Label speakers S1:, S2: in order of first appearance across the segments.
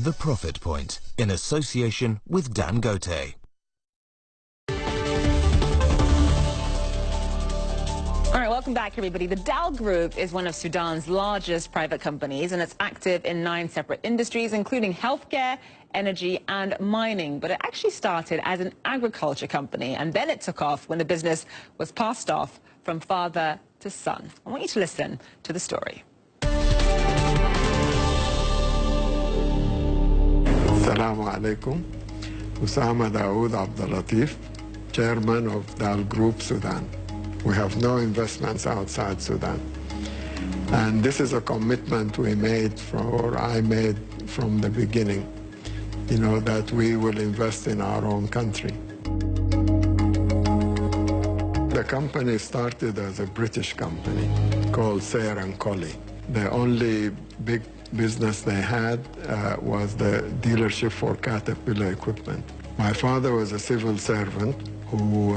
S1: The Profit Point, in association with Dangote.
S2: All right, welcome back, everybody. The DAL Group is one of Sudan's largest private companies, and it's active in 9 separate industries, including healthcare, energy, and mining. But it actually started as an agriculture company, and then it took off when the business was passed off from father to son. I want you to listen to the story.
S3: Assalamu alaikum. Usama Dawood Abdul Latif, chairman of DAL Group Sudan. We have no investments outside Sudan. And this is a commitment I made from the beginning, that we will invest in our own country. The company started as a British company called Sayer & Colley. The only big business they had was the dealership for Caterpillar equipment. My father was a civil servant who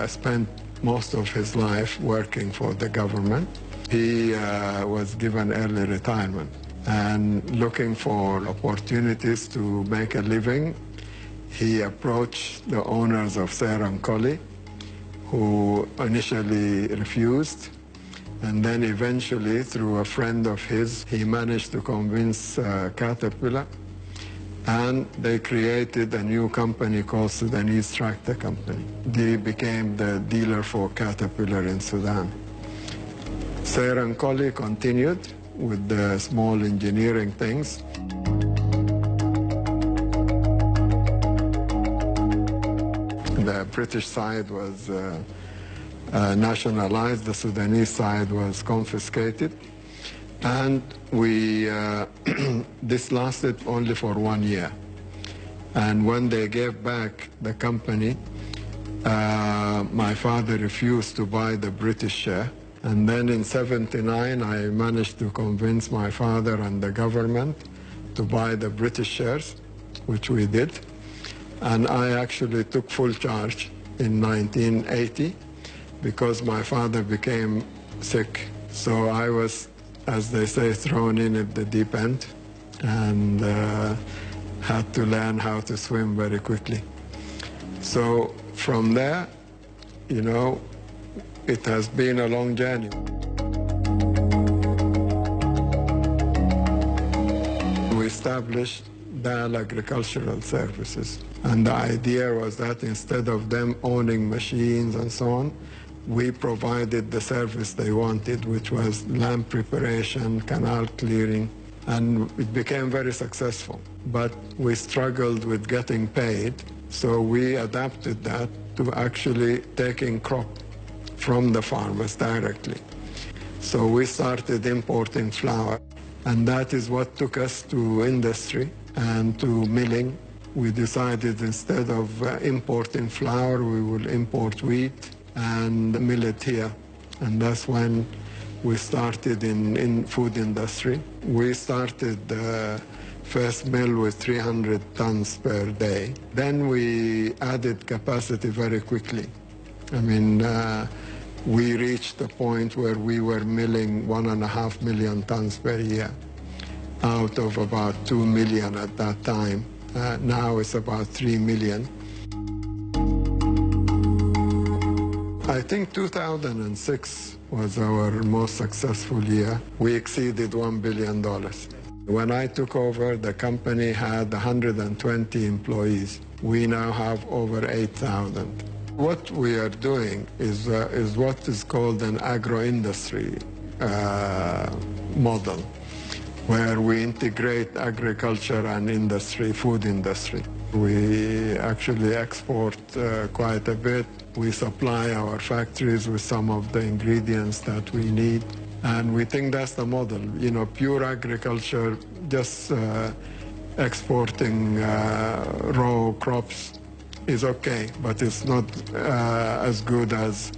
S3: spent most of his life working for the government. He was given early retirement and looking for opportunities to make a living. He approached the owners of Sayer & Colley, who initially refused, and then eventually, through a friend of his, he managed to convince Caterpillar, and they created a new company called Sudanese Tractor Company. They became the dealer for Caterpillar in Sudan. Sayer & Colley continued with the small engineering things. The British side was nationalized, the Sudanese side was confiscated. And this lasted only for 1 year. And when they gave back the company, my father refused to buy the British share. And then in '79, I managed to convince my father and the government to buy the British shares, which we did. And I actually took full charge in 1980 because my father became sick. So I was, as they say, thrown in at the deep end and had to learn how to swim very quickly. So from there, it has been a long journey. We established DAL Agricultural Services, and the idea was that instead of them owning machines and so on, we provided the service they wanted, which was land preparation, canal clearing, and it became very successful. But we struggled with getting paid, so we adapted that to actually taking crop from the farmers directly. So we started importing flour, and that is what took us to industry and to milling. We decided instead of importing flour, we will import wheat and millet here. And that's when we started in food industry. We started the first mill with 300 tons per day. Then we added capacity very quickly. We reached the point where we were milling 1.5 million tons per year out of about 2 million at that time. Now it's about 3 million. I think 2006 was our most successful year. We exceeded $1 billion. When I took over, the company had 120 employees. We now have over 8,000. What we are doing is what is called an agro-industry model, where we integrate agriculture and industry, food industry. We actually export quite a bit. We supply our factories with some of the ingredients that we need. And we think that's the model. Pure agriculture, just exporting raw crops is okay, but it's not as good as,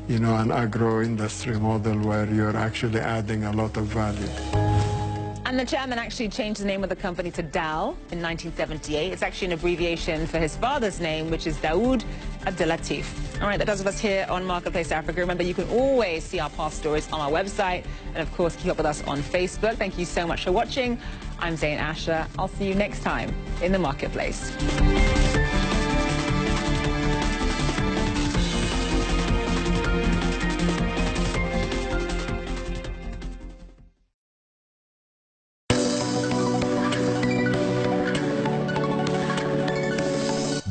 S3: an agro-industry model where you're actually adding a lot of value.
S2: And the chairman actually changed the name of the company to DAL in 1978. It's actually an abbreviation for his father's name, which is Dawood Abdul Latif. All right, that does it for us here on Marketplace Africa. Remember, you can always see our past stories on our website and, of course, keep up with us on Facebook. Thank you so much for watching. I'm Zain Asher. I'll see you next time in the marketplace.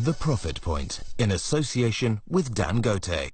S1: The Profit Point, in association with Dan Gote.